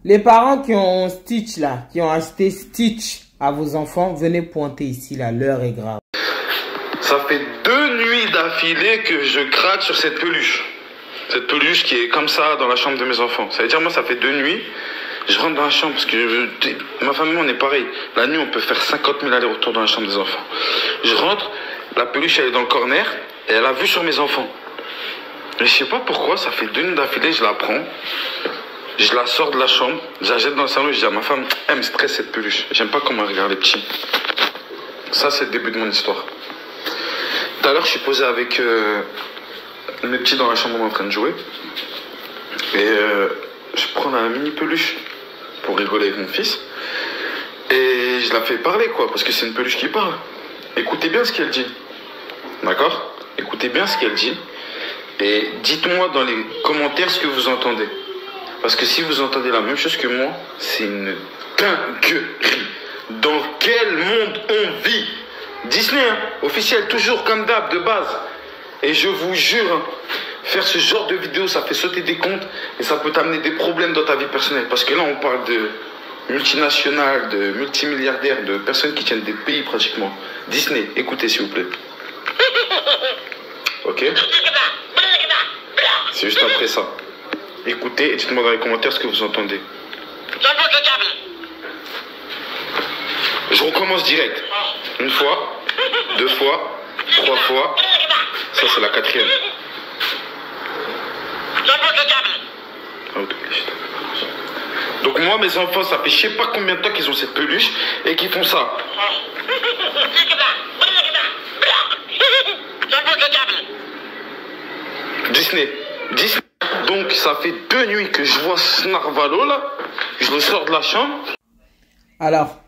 Les parents qui ont Stitch là, qui ont acheté Stitch à vos enfants, venez pointer ici là, l'heure est grave. Ça fait 2 nuits d'affilée que je craque sur cette peluche. Cette peluche qui est comme ça dans la chambre de mes enfants. Ça veut dire moi ça fait 2 nuits, je rentre dans la chambre parce que ma famille on est pareil. La nuit on peut faire 50 000 allers-retours dans la chambre des enfants. Je rentre, la peluche elle est dans le corner et elle a vue sur mes enfants. Mais je sais pas pourquoi, ça fait 2 nuits d'affilée, je la prends. Je la sors de la chambre, je la jette dans le salon et je dis à ma femme, elle me stresse cette peluche. J'aime pas comment elle regarde les petits. Ça, c'est le début de mon histoire. Tout à l'heure, je suis posé avec mes petits dans la chambre, on est en train de jouer. Et je prends la mini peluche pour rigoler avec mon fils. Et je la fais parler, quoi, parce que c'est une peluche qui parle. Écoutez bien ce qu'elle dit. D'accord? Écoutez bien ce qu'elle dit. Et dites-moi dans les commentaires ce que vous entendez. Parce que si vous entendez la même chose que moi, c'est une dinguerie. Dans quel monde on vit? Disney, hein, officiel, toujours comme d'hab, de base. Et je vous jure, hein, faire ce genre de vidéo, ça fait sauter des comptes et ça peut t'amener des problèmes dans ta vie personnelle. Parce que là, on parle de multinationales, de multimilliardaires, de personnes qui tiennent des pays pratiquement. Disney, écoutez s'il vous plaît. Ok? C'est juste après ça. Écoutez et dites-moi dans les commentaires ce que vous entendez. Je recommence direct. 1 fois, 2 fois, 3 fois. Ça c'est la 4e. Donc moi mes enfants, ça fait je sais pas combien de temps qu'ils ont cette peluche et qu'ils font ça. Disney. Donc ça fait 2 nuits que je vois ce narvalo là. Je le sors de la chambre. Alors,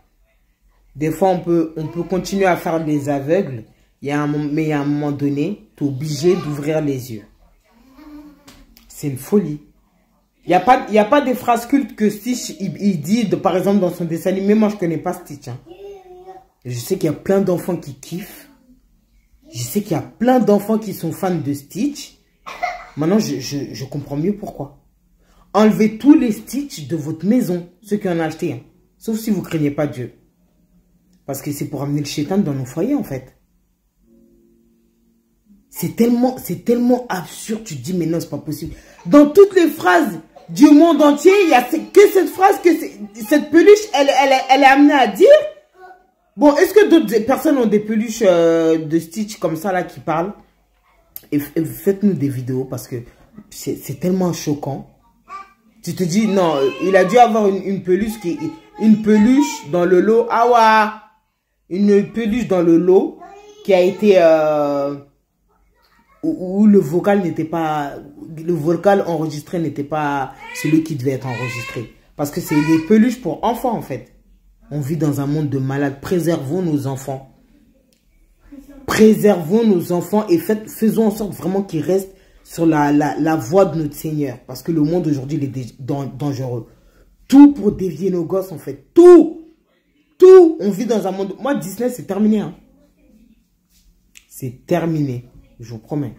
des fois on peut continuer à faire des aveugles. Mais il y a un moment donné, tu es obligé d'ouvrir les yeux. C'est une folie. Il n'y a pas des phrases cultes que Stitch il dit, par exemple, dans son dessin animé. Moi, je ne connais pas Stitch. Hein. Je sais qu'il y a plein d'enfants qui kiffent. Je sais qu'il y a plein d'enfants qui sont fans de Stitch. Maintenant, je comprends mieux pourquoi. Enlevez tous les Stitch de votre maison, ceux qui en ont acheté. Hein. Sauf si vous ne craignez pas Dieu. Parce que c'est pour amener le chétan dans nos foyers, en fait. C'est tellement absurde, tu te dis, mais non, c'est pas possible. Dans toutes les phrases du monde entier, il n'y a que cette phrase, que cette peluche, elle est amenée à dire. Bon, est-ce que d'autres personnes ont des peluches de Stitch comme ça, là, qui parlent? Et faites-nous des vidéos, parce que c'est tellement choquant. Tu te dis, non, il a dû avoir une peluche dans le lot. Ah ouais! Une peluche dans le lot qui a été... où le vocal enregistré n'était pas celui qui devait être enregistré. Parce que c'est des peluches pour enfants, en fait. On vit dans un monde de malades. Préservons nos enfants. Préservons nos enfants et faisons en sorte vraiment qu'ils restent sur la voie de notre Seigneur. Parce que le monde aujourd'hui, il est dangereux. Tout pour dévier nos gosses, en fait. Tout. On vit dans un monde... Moi, Disney, c'est terminé. Hein. C'est terminé. Je vous promets.